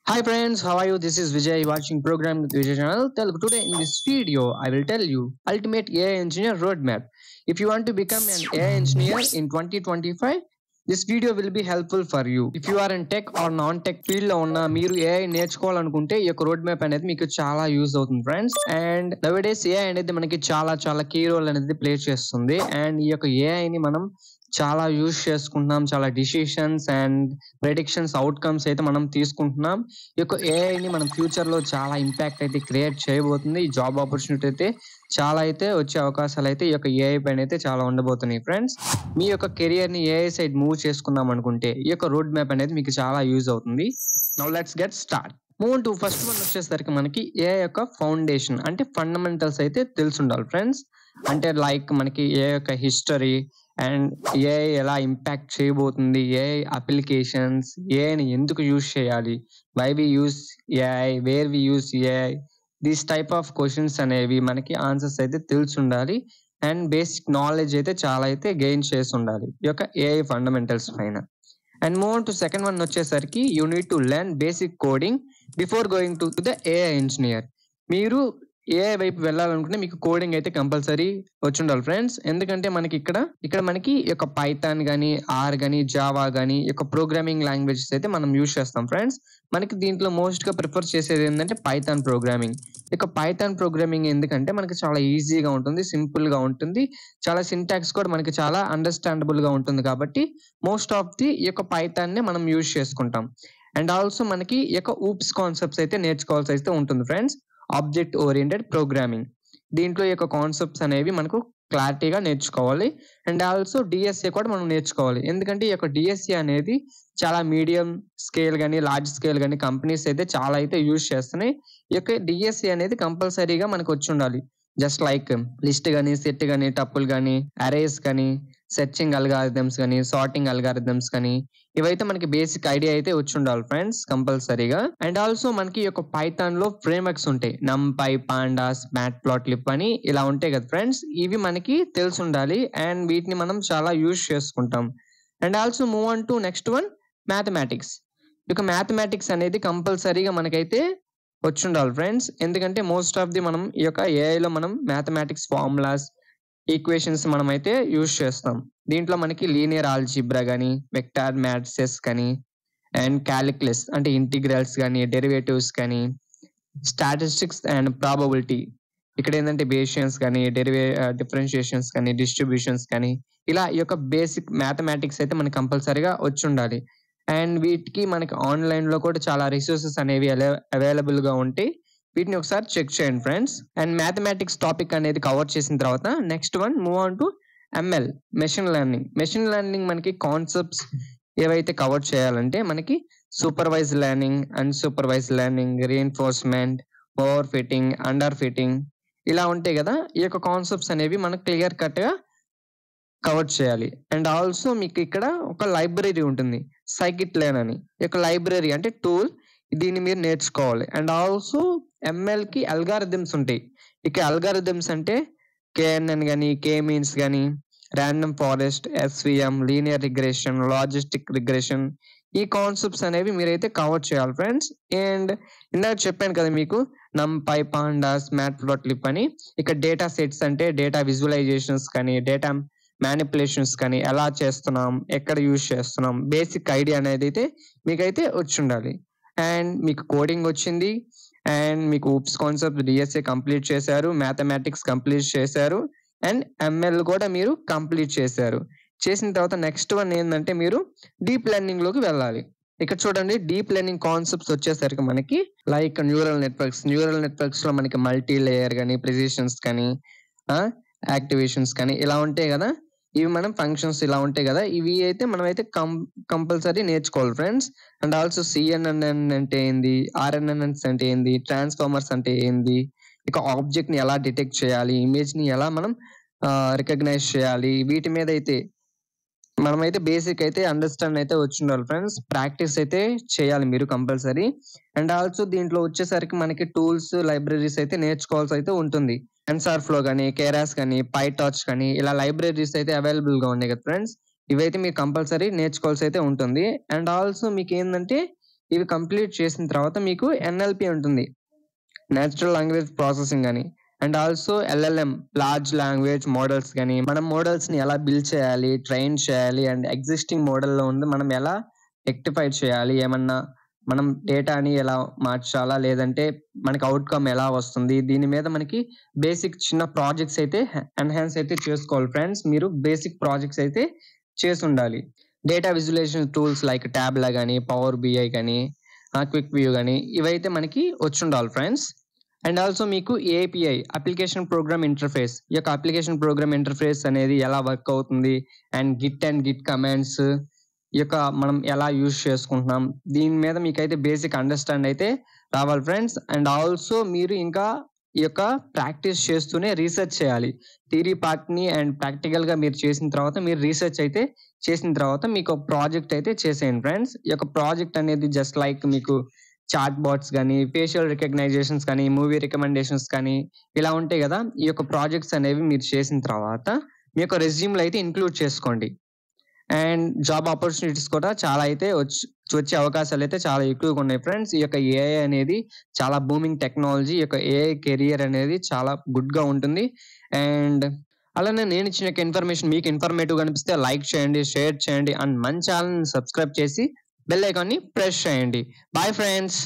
Hi friends, how are you? This is Vijay watching program with Vijay channel. Today in this video, I will tell you ultimate AI engineer roadmap. If you want to become an AI engineer in 2025, this video will be helpful for you. If you are in tech or non-tech field లో ఉన్న మీరు AI నేర్చుకోవాలనుకుంటే ఈ యొక్క road map అనేది మీకు చాలా use అవుతుంది friends. And nowadays AI అనేది మనకి చాలా కీ రోల్ అనేది ప్లే చేస్తుంది. అండ్ ఈ యొక్క AI ని మనం చాలా యూజ్ చేసుకుంటున్నాం. చాలా డిసిషన్స్ అండ్ ప్రెడిక్షన్స్ అవుట్కమ్స్ అయితే మనం తీసుకుంటున్నాం. ఈ యొక్క ఏఐని మనం ఫ్యూచర్ లో చాలా ఇంపాక్ట్ అయితే క్రియేట్ చేయబోతుంది. ఈ జాబ్ ఆపర్చునిటీ అయితే చాలా అయితే వచ్చే అవకాశాలు అయితే ఈ యొక్క ఏఐ పైన అయితే చాలా ఉండబోతున్నాయి ఫ్రెండ్స్. మీ యొక్క కెరియర్ ని ఏఐ సైడ్ మూవ్ చేసుకుందాం అనుకుంటే ఈ యొక్క రోడ్ మ్యాప్ అనేది మీకు చాలా యూజ్ అవుతుంది. Now let's get start. Move to first one వచ్చేసరికి మనకి ఏఐ యొక్క ఫౌండేషన్ అంటే ఫండమెంటల్స్ అయితే తెలిసి ఉండాలి ఫ్రెండ్స్. అంటే లైక్ మనకి ఏఐ యొక్క హిస్టరీ అండ్ ఏఐ ఎలా ఇంపాక్ట్ చేయబోతుంది, ఏఐ అప్లికేషన్స్, ఏఐని ఎందుకు యూజ్ చేయాలి, why we use AI, where we use AI, these type of questions అనేవి మనకి ఆన్సర్స్ అయితే తెలిసి ఉండాలి. అండ్ బేసిక్ నాలెడ్జ్ అయితే చాలా అయితే గెయిన్ చేసి ఉండాలి ఈ యొక్క ఏఐ ఫండమెంటల్స్ పైన. And move to second one వచ్చేసరికి you need to learn basic coding before going to the AI engineer. మీరు ఏఐ వైపు వెళ్ళాలనుకుంటే మీకు కోడింగ్ అయితే కంపల్సరీ వచ్చి ఉండాలి ఫ్రెండ్స్. ఎందుకంటే మనకి ఇక్కడ మనకి ఈ యొక్క పైథాన్ కానీ, ఆర్ కానీ, జావా కానీ ఈ యొక్క ప్రోగ్రామింగ్ లాంగ్వేజెస్ అయితే మనం యూజ్ చేస్తాం ఫ్రెండ్స్. మనకి దీంట్లో మోస్ట్ గా ప్రిఫర్ చేసేది ఏంటంటే పైథాన్ ప్రోగ్రామింగ్. ఇక పైథాన్ ప్రోగ్రామింగ్ ఎందుకంటే మనకి చాలా ఈజీగా ఉంటుంది, సింపుల్ గా ఉంటుంది, చాలా సింటాక్స్ కూడా మనకి చాలా అండర్స్టాండబుల్ గా ఉంటుంది. కాబట్టి మోస్ట్ ఆఫ్ ది ఈ యొక్క పైథాన్ ని మనం యూజ్ చేసుకుంటాం. అండ్ ఆల్సో మనకి ఈ యొక్క ఊప్స్ కాన్సెప్ట్స్ అయితే నేర్చుకోవాల్సి అయితే ఉంటుంది ఫ్రెండ్స్. ఆబ్జెక్ట్ ఓరియంటెడ్ ప్రోగ్రామింగ్, దీంట్లో ఈ యొక్క కాన్సెప్ట్స్ అనేవి మనకు క్లారిటీగా నేర్చుకోవాలి. అండ్ ఆల్సో డిఎస్ఏ కూడా మనం నేర్చుకోవాలి. ఎందుకంటే ఈ యొక్క డిఎస్ఏ అనేది చాలా మీడియం స్కేల్ కానీ, లార్జ్ స్కేల్ కానీ కంపెనీస్ అయితే చాలా అయితే యూజ్ చేస్తున్నాయి. ఈ యొక్క డిఎస్ఏ అనేది కంపల్సరీగా మనకు వచ్చి ఉండాలి. జస్ట్ లైక్ లిస్ట్ కానీ, సెట్ కానీ, టపుల్ కానీ, అరేస్ కానీ, సెర్చింగ్ అల్గారిథమ్స్ కానీ, సార్టింగ్ అల్గారిథమ్స్ కానీ, ఇవైతే మనకి బేసిక్ ఐడియా అయితే వచ్చి ఉండాలి ఫ్రెండ్స్ కంపల్సరీగా. అండ్ ఆల్సో మనకి ఈ యొక్క పైథాన్ లో ఫ్రేమ్ వర్క్స్ ఉంటాయి, నంపై, పాండాస్, మ్యాట్ ప్లాట్లిప్ అని ఇలా ఉంటాయి కదా ఫ్రెండ్స్. ఇవి మనకి తెలిసి ఉండాలి అండ్ వీటిని మనం చాలా యూజ్ చేసుకుంటాం. And also move on to next one, mathematics. ఇక మ్యాథమెటిక్స్ అనేది కంపల్సరీగా మనకైతే వచ్చి ఉండాలి ఫ్రెండ్స్. ఎందుకంటే మోస్ట్ ఆఫ్ ది మనం ఈ యొక్క ఏఐలో మనం మ్యాథమెటిక్స్ ఫార్ములాస్, ఈక్వేషన్స్ మనం అయితే యూజ్ చేస్తాం. దీంట్లో మనకి లీనియర్ ఆల్జీబ్రా కానీ, వెక్టార్ మ్యాట్రిసెస్ కానీ, అండ్ క్యాలిక్యులస్ అంటే ఇంటిగ్రల్స్ కానీ, డెరివేటివ్స్ కానీ, స్టాటిస్టిక్స్ అండ్ ప్రాబబిలిటీ, ఇక్కడ ఏంటంటే బేసియన్స్ కానీ, డిఫరెన్షియేషన్స్ కానీ, డిస్ట్రిబ్యూషన్స్ కానీ, ఇలా ఈ యొక్క బేసిక్ మ్యాథమెటిక్స్ అయితే మనకి కంపల్సరీగా వచ్చి ఉండాలి. అండ్ వీటికి మనకి ఆన్లైన్ లో కూడా చాలా రిసోర్సెస్ అనేవి అవైలబుల్ గా ఉంటాయి. వీటిని ఒకసారి చెక్ చేయండి ఫ్రెండ్స్. అండ్ మ్యాథమెటిక్స్ టాపిక్ అనేది కవర్ చేసిన తర్వాత next one move on to ML, machine learning. Machine learning మనకి కాన్సెప్ట్స్ ఏవైతే కవర్ చేయాలంటే మనకి supervise learning, unsupervised learning, reinforcement, over fitting, under fitting, ఇలా ఉంటాయి కదా. ఈ యొక్క కాన్సెప్ట్స్ అనేవి మనకు క్లియర్ కట్ గా కవర్ చేయాలి. అండ్ ఆల్సో మీకు ఇక్కడ ఒక లైబ్రరీ ఉంటుంది, సైకిట్ లెర్న్ అని. ఈ యొక్క లైబ్రరీ అంటే టూల్, దీన్ని మీరు నేర్చుకోవాలి. అండ్ ఆల్సో ఎంఎల్ కి అల్గారిథమ్స్ ఉంటాయి. ఇక అల్గారిథమ్స్ అంటే కేఎన్ఎన్ కానీ, కే మీన్స్ కానీ, random forest, SVM, linear regression, logistic regression, ఈ కాన్సెప్ట్స్ అనేవి మీరైతే కవర్ చేయాలి ఫ్రెండ్స్. అండ్ ఇందాక చెప్పాను కదా మీకు నంపై, పాండాస్, మ్యాట్ ప్లాట్లిప్ అని. ఇక డేటా సెట్స్ అంటే డేటా విజువలైజేషన్స్ కానీ, డేటా మ్యానిపులేషన్స్ కానీ ఎలా చేస్తున్నాం, ఎక్కడ యూజ్ చేస్తున్నాం, బేసిక్ ఐడియా అనేది అయితే మీకైతే వచ్చి ఉండాలి. అండ్ మీకు కోడింగ్ వచ్చింది, అండ్ మీకు ఊప్స్ కాన్సెప్ట్ డిఎస్ఏ కంప్లీట్ చేశారు, మ్యాథమెటిక్స్ కంప్లీట్ చేశారు, అండ్ ఎంఎల్ కూడా మీరు కంప్లీట్ చేశారు. చేసిన తర్వాత నెక్స్ట్ వన్ ఏంటంటే మీరు డీప్ లెర్నింగ్ లోకి వెళ్ళాలి. ఇక్కడ చూడండి, డీప్ లెర్నింగ్ కాన్సెప్ట్స్ వచ్చేసరికి మనకి లైక్ న్యూరల్ నెట్వర్క్స్ లో మనకి మల్టీ లేయర్ కానీ, ప్రిసిషన్స్ కానీ, యాక్టివేషన్స్ కానీ ఇలా ఉంటాయి కదా. ఇవి మనం ఫంక్షన్స్ ఇలా ఉంటాయి కదా, ఇవి అయితే మనం అయితే కంపల్సరీ నేర్చుకోవాలి ఫ్రెండ్స్. అండ్ ఆల్సో సిఎన్ఎన్ అంటే ఏంది, ఆర్ఎన్ఎన్ఎన్స్ అంటే ఏంది, ట్రాన్స్ఫార్మర్స్ అంటే ఏంది, ఇక ఆబ్జెక్ట్ ని ఎలా డిటెక్ట్ చేయాలి, ఇమేజ్ ని ఎలా మనం రికగ్నైజ్ చేయాలి, వీటి మీద అయితే మనమైతే బేసిక్ అయితే అండర్స్టాండ్ అయితే వచ్చి ఉండాలి ఫ్రెండ్స్. ప్రాక్టీస్ అయితే చేయాలి మీరు కంపల్సరీ. అండ్ ఆల్సో దీంట్లో వచ్చేసరికి మనకి టూల్స్, లైబ్రరీస్ అయితే నేర్చుకోవాల్సి అయితే ఉంటుంది. టెన్సార్ ఫ్లో కానీ, కేరాస్ కానీ, పైటార్చ్ కానీ, ఇలా లైబ్రరీస్ అయితే అవైలబుల్ గా ఉన్నాయి కదా ఫ్రెండ్స్. ఇవైతే మీరు కంపల్సరీ నేర్చుకోవాల్సి అయితే ఉంటుంది. అండ్ ఆల్సో మీకు ఏంటంటే ఇవి కంప్లీట్ చేసిన తర్వాత మీకు ఎన్ఎల్పి ఉంటుంది, నేచురల్ లాంగ్వేజ్ ప్రాసెసింగ్ అని. And also LLM, large language models కానీ, మనం మోడల్స్ని ఎలా బిల్డ్ చేయాలి, ట్రైన్ చేయాలి, అండ్ ఎగ్జిస్టింగ్ మోడల్లో ఉంది మనం ఎలా రెక్టిఫై చేయాలి, ఏమన్నా మనం డేటాని ఎలా మార్చాలా, లేదంటే మనకి అవుట్కమ్ ఎలా వస్తుంది, దీని మీద మనకి బేసిక్ చిన్న ప్రాజెక్ట్స్ అయితే ఎన్హాన్స్ అయితే చేసుకోవాలి ఫ్రెండ్స్. మీరు బేసిక్ ప్రాజెక్ట్స్ అయితే చేసి ఉండాలి. డేటా విజువలైజేషన్ టూల్స్ లైక్ ట్యాబ్లా కానీ, పవర్ బిఐ కానీ, క్విక్ వ్యూ కానీ ఇవైతే మనకి వచ్చి ఉండాలి ఫ్రెండ్స్. అండ్ ఆల్సో మీకు ఏపీఐ, అప్లికేషన్ ప్రోగ్రామ్ ఇంటర్ఫేస్, ఈ యొక్క అప్లికేషన్ ప్రోగ్రామ్ ఇంటర్ఫేస్ అనేది ఎలా వర్క్ అవుతుంది, అండ్ గిట్ కమాండ్స్ ఈ యొక్క మనం ఎలా యూజ్ చేసుకుంటున్నాం, దీని మీద మీకైతే బేసిక్ అండర్స్టాండ్ అయితే రావాలి ఫ్రెండ్స్. అండ్ ఆల్సో మీరు ఇంకా ఈ యొక్క ప్రాక్టీస్ చేస్తూనే రీసెర్చ్ చేయాలి. థియరీ పార్ట్ని అండ్ ప్రాక్టికల్గా మీరు చేసిన తర్వాత మీరు రీసెర్చ్ అయితే చేసిన తర్వాత మీకు ప్రాజెక్ట్ అయితే చేసేయండి ఫ్రెండ్స్. ఈ యొక్క ప్రాజెక్ట్ అనేది జస్ట్ లైక్ మీకు చాట్ బాట్స్ కానీ, ఫేషియల్ రికగ్నైజేషన్స్ కానీ, మూవీ రికమెండేషన్స్ కానీ ఇలా ఉంటాయి కదా. ఈ యొక్క ప్రాజెక్ట్స్ అనేవి మీరు చేసిన తర్వాత మీ యొక్క రెజ్యూమ్లో అయితే ఇంక్లూడ్ చేసుకోండి. అండ్ జాబ్ ఆపర్చునిటీస్ కూడా చాలా అయితే వచ్చే అవకాశాలు అయితే చాలా ఎక్కువగా ఉన్నాయి ఫ్రెండ్స్. ఈ యొక్క ఏఐ అనేది చాలా బూమింగ్ టెక్నాలజీ. ఈ యొక్క ఏఐ కెరియర్ అనేది చాలా గుడ్గా ఉంటుంది. అండ్ అలానే నేను ఇచ్చిన ఇన్ఫర్మేషన్ మీకు ఇన్ఫర్మేటివ్ అనిపిస్తే లైక్ చేయండి, షేర్ చేయండి, అండ్ మన ఛానల్ని సబ్స్క్రైబ్ చేసి బెల్ ఐకాన్ని ప్రెస్ చేయండి. Bye friends.